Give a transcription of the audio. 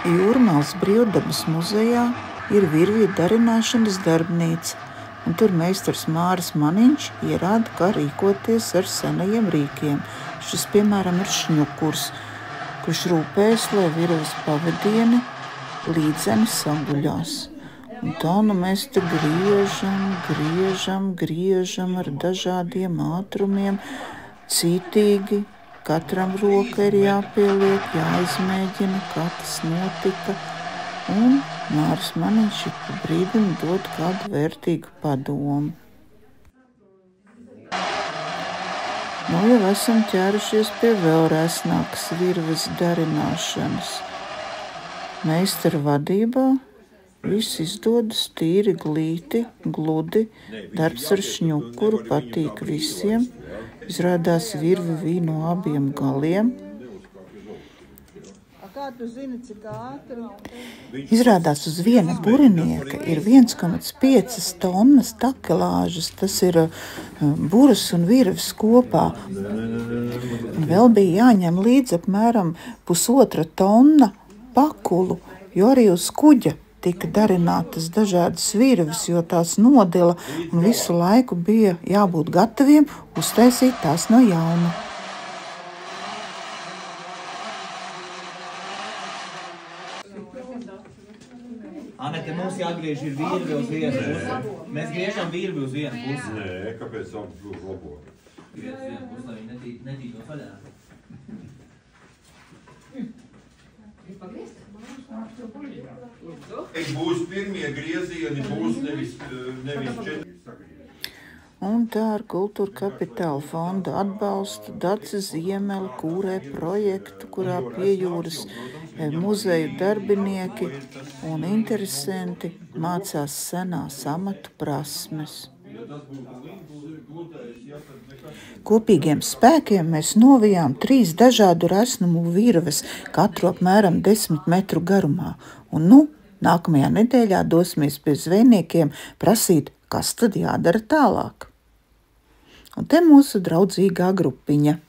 Jūrmālas Brīvdabas muzejā ir virvju darināšanas darbnīca, un tur meistars Māris Maniņš ierāda, kā rīkoties ar senajiem rīkiem. Šis, piemēram, ir šņukurs, kurš rūpējas, lai virves pavadieni līdzeni saguļās. Un tā mēs te griežam ar dažādiem ātrumiem, cītīgi. Katram roka ir jāpieliek, jāizmēģina, kā tas notika. Un Māris Maniņš pa brīdim dod kādu vērtīgu padomu. Nu jau esam ķērušies pie vēl rēsnākas virves darināšanas. Meistara vadībā viss izdodas tīri gludi, darbs ar šņukuru patīk visiem. Izrādās virvi vīja no abiem galiem. Kā tu zini, cik ātri? Izrādās uz viena burinieka ir 1,5 tonnas takelāžas. Tas ir buras un virves kopā. Un vēl bija jāņem līdz apmēram 1,5 tonna pakulu, jo arī uz kuģa tika darinātas dažādas virves, jo tās nodila un visu laiku bija jābūt gataviem uztaisīt tās no jauna. Anete, mums jāgriež ir virvi uz vienu pusi. Mēs griežam virvi uz vienu pusi. Nē, kāpēc tam kļūst labāk? Griež uz vienu pusi, lai viņi netītos vaļā. Būs pirmie griezieni, būs nevis 4. Un tā ar Kultūra Kapitāla fonda atbalstu Dace Ziemele kūrē projektu, kurā pie jūras muzeju darbinieki un interesanti mācās senās amatu prasmes. Kopīgiem spēkiem mēs novijām 3 dažādu resnumu virves, katru apmēram 10 metru garumā. Un nākamajā nedēļā dosimies pie zvejniekiem prasīt, kas tad jādara tālāk. Un te mūsu draudzīgā grupiņa.